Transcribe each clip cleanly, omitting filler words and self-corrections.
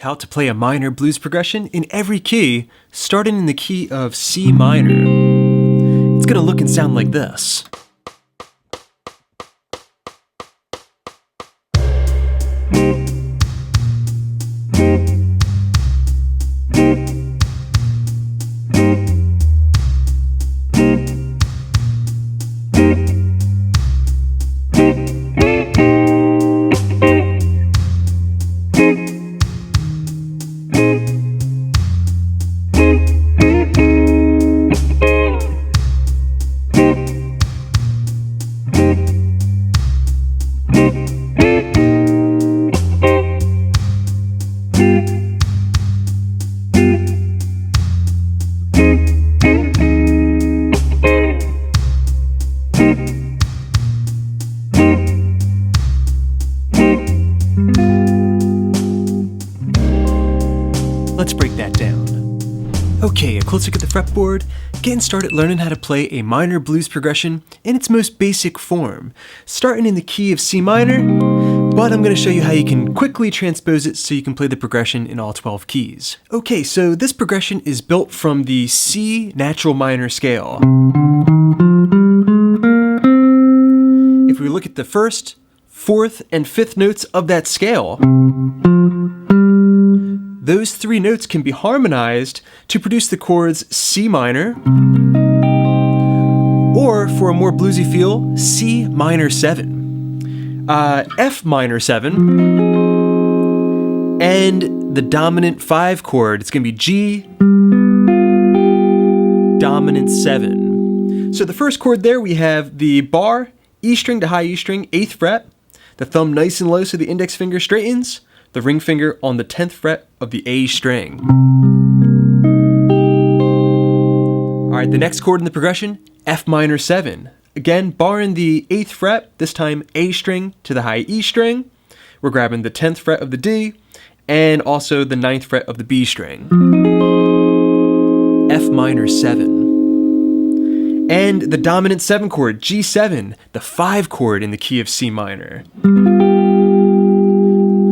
how to play a minor blues progression in every key, starting in the key of C minor. It's gonna look and sound like this. Let's break that down. Okay, a close look at the fretboard, getting started learning how to play a minor blues progression in its most basic form, starting in the key of C minor, but I'm going to show you how you can quickly transpose it so you can play the progression in all 12 keys. Okay, so this progression is built from the C natural minor scale. If we look at the first, fourth, and fifth notes of that scale, those three notes can be harmonized to produce the chords C minor, or for a more bluesy feel, C minor 7, F minor 7, and the dominant 5 chord. It's going to be G dominant 7. So the first chord there, we have the bar, E string to high E string, 8th fret, the thumb nice and low so the index finger straightens, the ring finger on the 10th fret of the A string. Alright, the next chord in the progression, F minor 7. Again, barring the 8th fret, this time A string to the high E string. We're grabbing the 10th fret of the D, and also the 9th fret of the B string. F minor 7. And the dominant 7 chord, G7, the 5 chord in the key of C minor.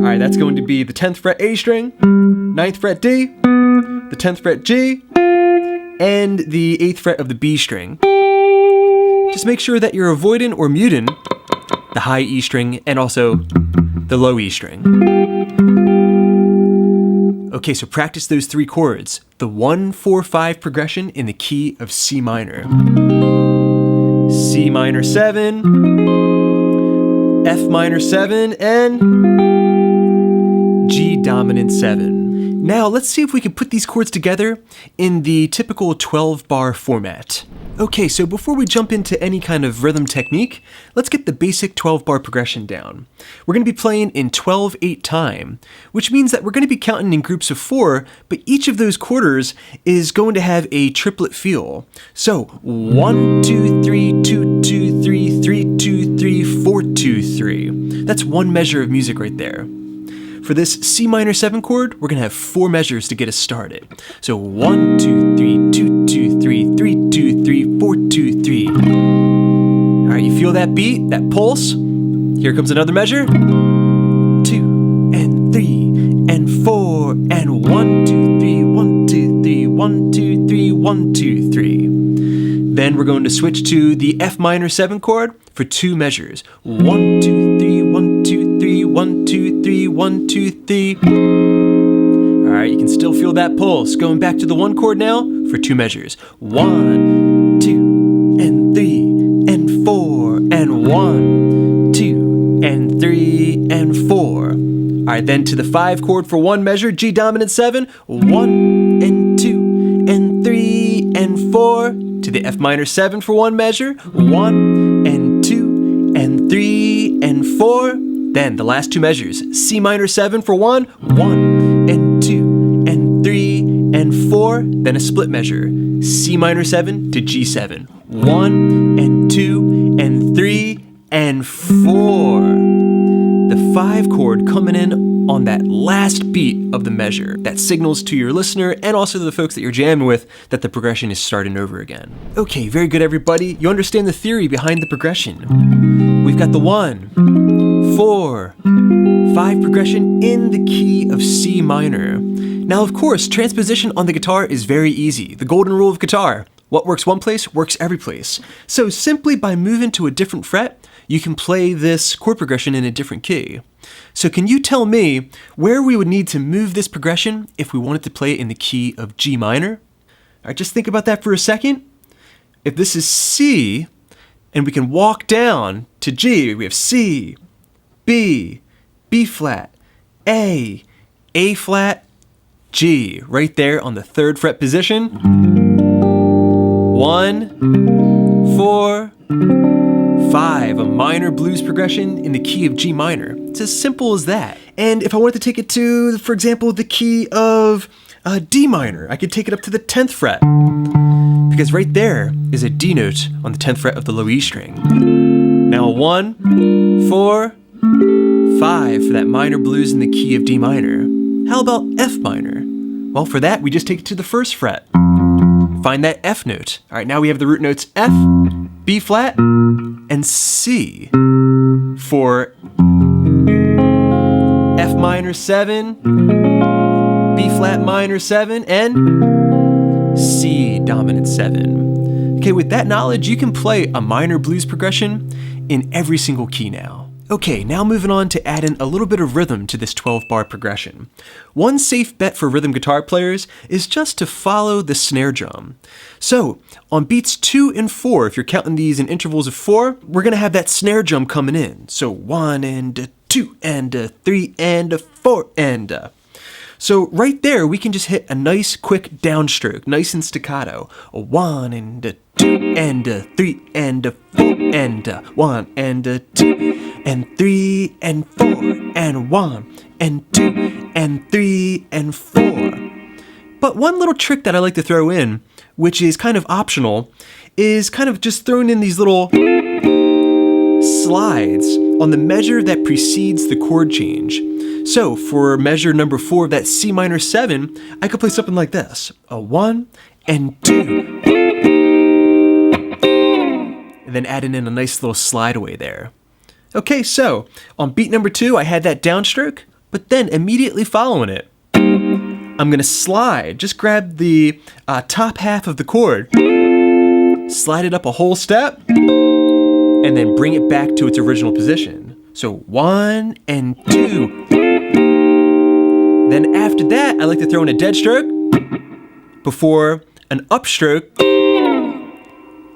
Alright, that's going to be the 10th fret A string, 9th fret D, the 10th fret G, and the 8th fret of the B string. Just make sure that you're avoiding or muting the high E string and also the low E string. Okay, so practice those three chords. The 1-4-5 progression in the key of C minor. C minor 7, F minor 7, and G dominant 7. Now let's see if we can put these chords together in the typical 12-bar format. Okay, so before we jump into any kind of rhythm technique, let's get the basic 12-bar progression down. We're going to be playing in 12/8 time, which means that we're going to be counting in groups of 4, but each of those quarters is going to have a triplet feel. So 1, 2, 3, 2, 2, 3, 3, 2, 3, 4, 2, 3. That's one measure of music right there. For this C minor 7 chord, we're going to have 4 measures to get us started. So 1, 2, 3, 2, 2, 3, 3, 2, 3, 4, 2, 3. Alright, you feel that beat, that pulse? Here comes another measure. 2, and 3, and 4, and 1, 2, 3, 1, 2, 3, 1, 2, 3, 1, 2, 3. Then we're going to switch to the F minor 7 chord for 2 measures. 1, 2, 3, 1, 2, 3, 1, 2, 3, 1, 2, 3. Alright, you can still feel that pulse. Going back to the 1 chord now for 2 measures. 1, 2, and 3, and 4, and 1, 2, and 3, and 4. Alright, then to the 5 chord for 1 measure, G dominant 7, 1, and 2, and 3, and 4. To the F minor 7 for 1 measure, 1, and 2, and 3, and 4. Then the last 2 measures, C minor 7 for 1, 1, and 2, and 3, and 4. Then a split measure, C minor 7 to G7, 1, and 2, and 3, and 4. The 5 chord coming in on that last beat of the measure. That signals to your listener and also to the folks that you're jamming with that the progression is starting over again. Okay, very good everybody. You understand the theory behind the progression. We've got the 1, 4, 5 progression in the key of C minor. Now of course, transposition on the guitar is very easy. The golden rule of guitar. What works one place, works every place. So simply by moving to a different fret, you can play this chord progression in a different key. So can you tell me where we would need to move this progression if we wanted to play it in the key of G minor? All right, just think about that for a second. If this is C, and we can walk down to G, we have C, B, B flat, A flat, G, right there on the 3rd fret position. 1, 4, 5, a minor blues progression in the key of G minor. It's as simple as that. And if I wanted to take it to, for example, the key of D minor, I could take it up to the 10th fret. Because right there is a D note on the 10th fret of the low E string. Now 1, 4, 5 for that minor blues in the key of D minor. How about F minor? Well, for that, we just take it to the 1st fret. Find that F note. All right, now we have the root notes F, B flat, and C for F minor 7, B flat minor 7, and C dominant 7. Okay, with that knowledge, you can play a minor blues progression in every single key now. Okay, now moving on to add in a little bit of rhythm to this 12-bar progression. One safe bet for rhythm guitar players is just to follow the snare drum. So, on beats 2 and 4, if you're counting these in intervals of 4, we're gonna have that snare drum coming in. So 1 and a 2 and a 3 and a 4 and a. So right there, we can just hit a nice quick downstroke, nice and staccato. A 1 and a 2 and a 3 and a 4 and a 1 and a 2 and 3 and 4 and 1 and 2 and 3 and 4. But one little trick that I like to throw in, which is kind of optional, is kind of just throwing in these little slides on the measure that precedes the chord change. So for measure number 4 of that C minor 7, I could play something like this. A 1 and 2. And then adding in a nice little slide away there. Okay, so on beat number 2, I had that downstroke, but then immediately following it, I'm gonna slide, just grab the top half of the chord, slide it up a whole step, and then bring it back to its original position. So 1 and 2. Then after that, I like to throw in a dead stroke before an upstroke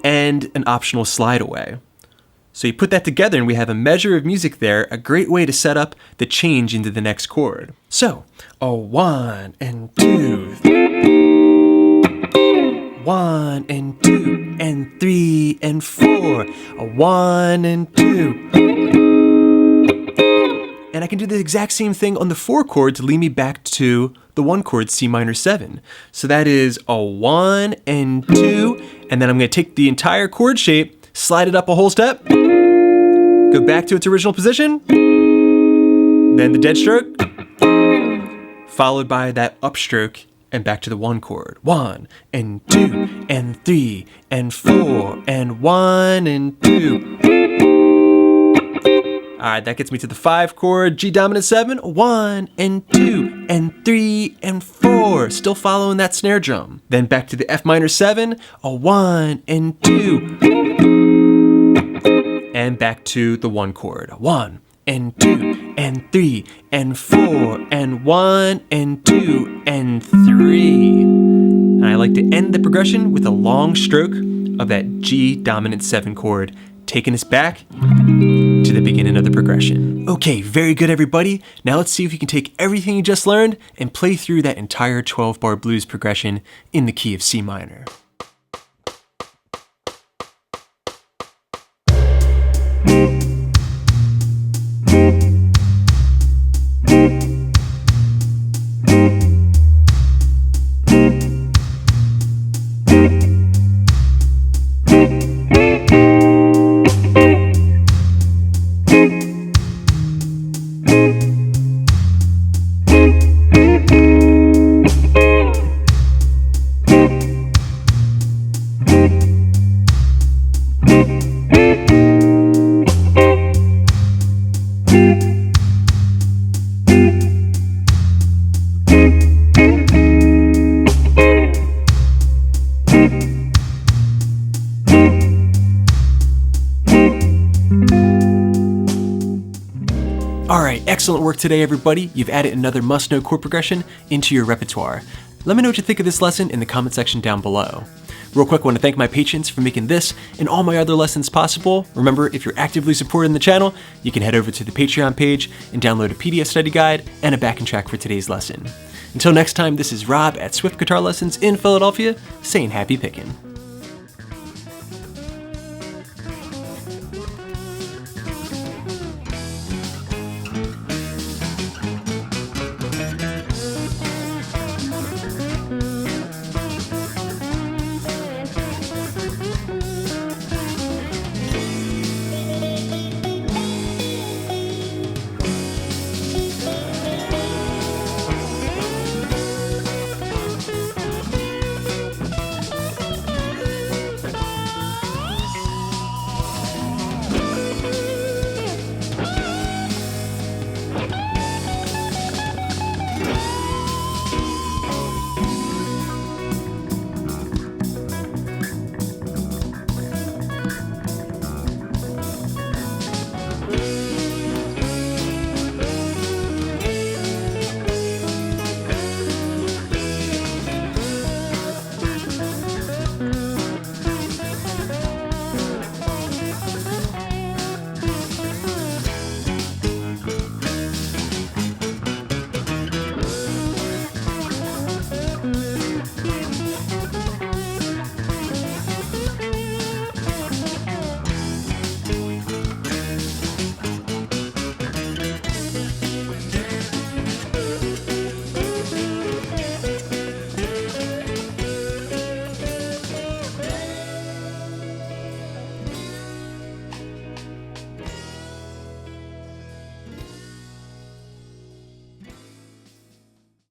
and an optional slide away. So you put that together and we have a measure of music there, a great way to set up the change into the next chord. So, a 1 and 2, 1 and 2 and 3 and 4, a 1 and 2. And I can do the exact same thing on the 4 chord to lead me back to the 1 chord C minor 7. So that is a 1 and 2, and then I'm going to take the entire chord shape, slide it up a whole step, go back to its original position, then the dead stroke, followed by that upstroke, and back to the 1 chord. 1 and 2 and 3 and 4 and 1 and 2. All right, that gets me to the 5 chord, G dominant 7, 1 and 2 and 3 and 4, still following that snare drum. Then back to the F minor 7, a 1 and 2, and back to the 1 chord, 1 and 2 and 3 and 4 and 1 and 2 and 3. And I like to end the progression with a long stroke of that G dominant 7 chord, taking us back to the beginning of the progression. Okay, very good everybody. Now let's see if you can take everything you just learned and play through that entire 12-bar blues progression in the key of C minor. Excellent work today, everybody. You've added another must-know chord progression into your repertoire. Let me know what you think of this lesson in the comment section down below. Real quick, I want to thank my patrons for making this and all my other lessons possible. Remember, if you're actively supporting the channel, you can head over to the Patreon page and download a PDF study guide and a backing track for today's lesson. Until next time, this is Rob at Swift Guitar Lessons in Philadelphia, saying happy picking.